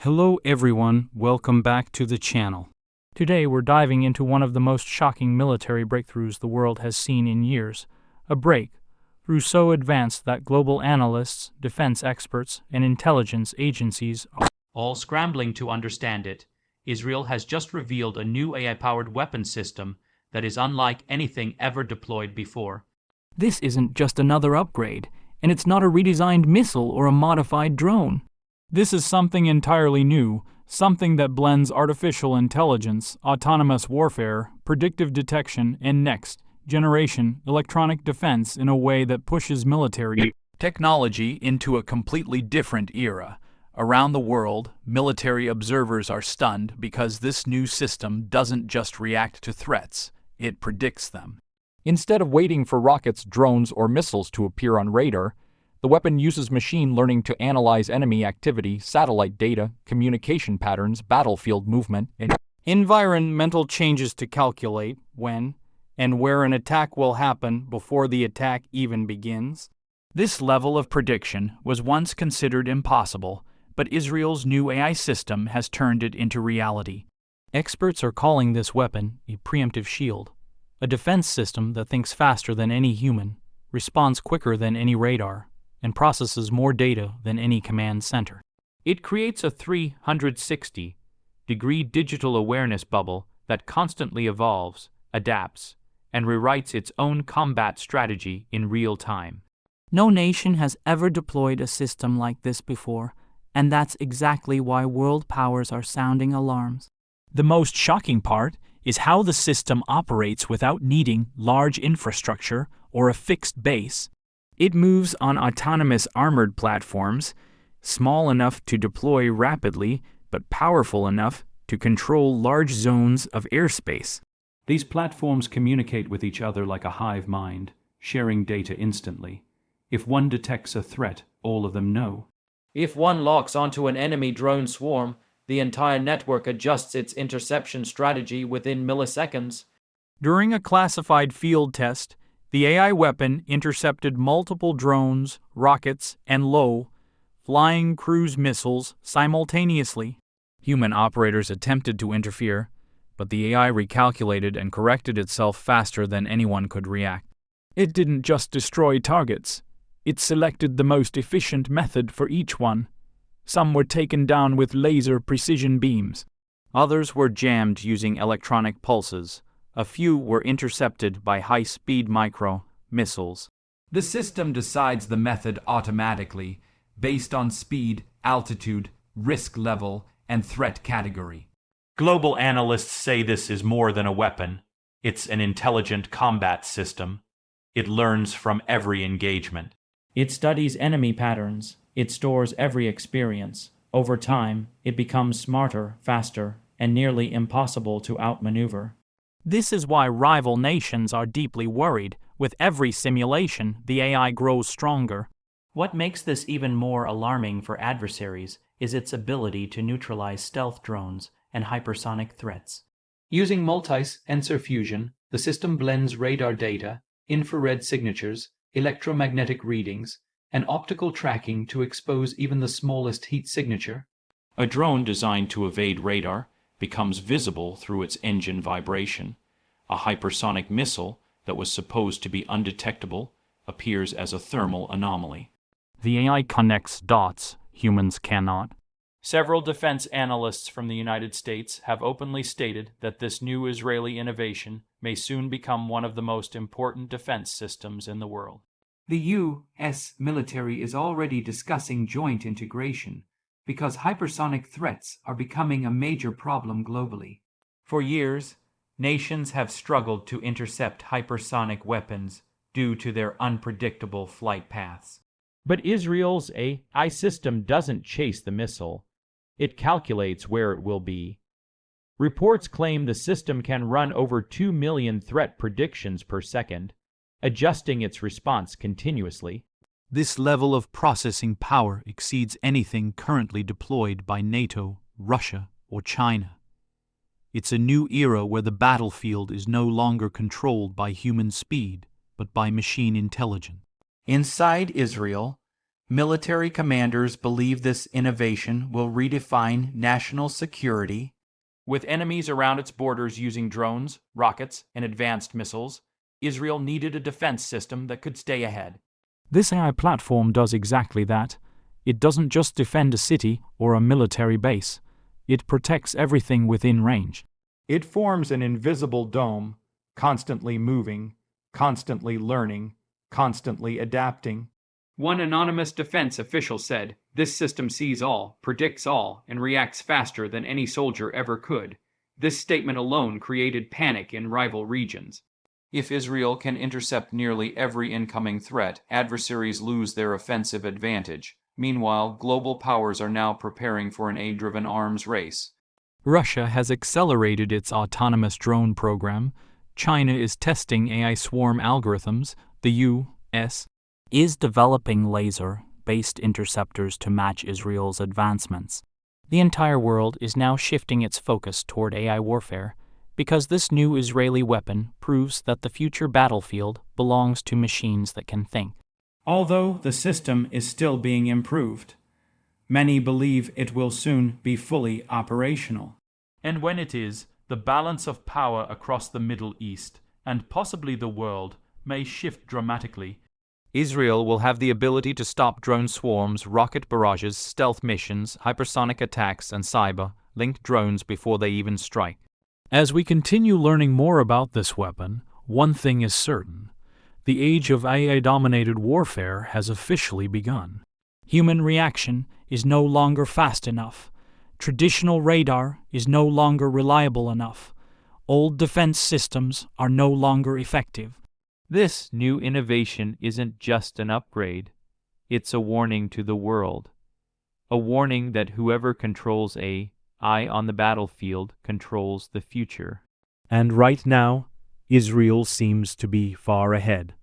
Hello everyone, welcome back to the channel. Today we're diving into one of the most shocking military breakthroughs the world has seen in years. A breakthrough so advanced that global analysts, defense experts, and intelligence agencies are all scrambling to understand it. Israel has just revealed a new AI-powered weapon system that is unlike anything ever deployed before. This isn't just another upgrade, and it's not a redesigned missile or a modified drone. This is something entirely new, something that blends artificial intelligence, autonomous warfare, predictive detection, and next-generation electronic defense in a way that pushes military technology into a completely different era. Around the world, military observers are stunned because this new system doesn't just react to threats, it predicts them. Instead of waiting for rockets, drones, or missiles to appear on radar, the weapon uses machine learning to analyze enemy activity, satellite data, communication patterns, battlefield movement, and environmental changes to calculate when and where an attack will happen before the attack even begins. This level of prediction was once considered impossible, but Israel's new AI system has turned it into reality. Experts are calling this weapon a preemptive shield, a defense system that thinks faster than any human, responds quicker than any radar, and processes more data than any command center. It creates a 360-degree digital awareness bubble that constantly evolves, adapts, and rewrites its own combat strategy in real time. No nation has ever deployed a system like this before, and that's exactly why world powers are sounding alarms. The most shocking part is how the system operates without needing large infrastructure or a fixed base. It moves on autonomous armored platforms, small enough to deploy rapidly, but powerful enough to control large zones of airspace. These platforms communicate with each other like a hive mind, sharing data instantly. If one detects a threat, all of them know. If one locks onto an enemy drone swarm, the entire network adjusts its interception strategy within milliseconds. During a classified field test, the AI weapon intercepted multiple drones, rockets, and low-flying cruise missiles simultaneously. Human operators attempted to interfere, but the AI recalculated and corrected itself faster than anyone could react. It didn't just destroy targets. It selected the most efficient method for each one. Some were taken down with laser precision beams. Others were jammed using electronic pulses. A few were intercepted by high-speed micro-missiles. The system decides the method automatically, based on speed, altitude, risk level, and threat category. Global analysts say this is more than a weapon. It's an intelligent combat system. It learns from every engagement. It studies enemy patterns. It stores every experience. Over time, it becomes smarter, faster, and nearly impossible to outmaneuver. This is why rival nations are deeply worried. With every simulation, the AI grows stronger. What makes this even more alarming for adversaries is its ability to neutralize stealth drones and hypersonic threats. Using multi-sensor fusion, the system blends radar data, infrared signatures, electromagnetic readings, and optical tracking to expose even the smallest heat signature. A drone designed to evade radar becomes visible through its engine vibration. A hypersonic missile that was supposed to be undetectable appears as a thermal anomaly. The AI connects dots humans cannot. Several defense analysts from the United States have openly stated that this new Israeli innovation may soon become one of the most important defense systems in the world. The U.S. military is already discussing joint integration because hypersonic threats are becoming a major problem globally. For years, nations have struggled to intercept hypersonic weapons due to their unpredictable flight paths. But Israel's AI system doesn't chase the missile. It calculates where it will be. Reports claim the system can run over 2 million threat predictions per second, adjusting its response continuously. This level of processing power exceeds anything currently deployed by NATO, Russia, or China. It's a new era where the battlefield is no longer controlled by human speed, but by machine intelligence. Inside Israel, Military commanders believe this innovation will redefine national security. With enemies around its borders using drones, rockets, and advanced missiles, Israel needed a defense system that could stay ahead. This AI platform does exactly that. It doesn't just defend a city or a military base. It protects everything within range. It forms an invisible dome, constantly moving, constantly learning, constantly adapting. One anonymous defense official said, "This system sees all, predicts all, and reacts faster than any soldier ever could." This statement alone created panic in rival regions. If Israel can intercept nearly every incoming threat, adversaries lose their offensive advantage. Meanwhile, global powers are now preparing for an AI-driven arms race. Russia has accelerated its autonomous drone program. China is testing AI swarm algorithms. The U.S. is developing laser-based interceptors to match Israel's advancements. The entire world is now shifting its focus toward AI warfare because this new Israeli weapon proves that the future battlefield belongs to machines that can think. Although the system is still being improved, many believe it will soon be fully operational. And when it is, the balance of power across the Middle East, and possibly the world, may shift dramatically. Israel will have the ability to stop drone swarms, rocket barrages, stealth missions, hypersonic attacks, and cyber-linked drones before they even strike. As we continue learning more about this weapon, one thing is certain. The age of AI-dominated warfare has officially begun. Human reaction is no longer fast enough. Traditional radar is no longer reliable enough. Old defense systems are no longer effective. This new innovation isn't just an upgrade. It's a warning to the world. A warning that whoever controls AI on the battlefield controls the future. And right now, Israel seems to be far ahead.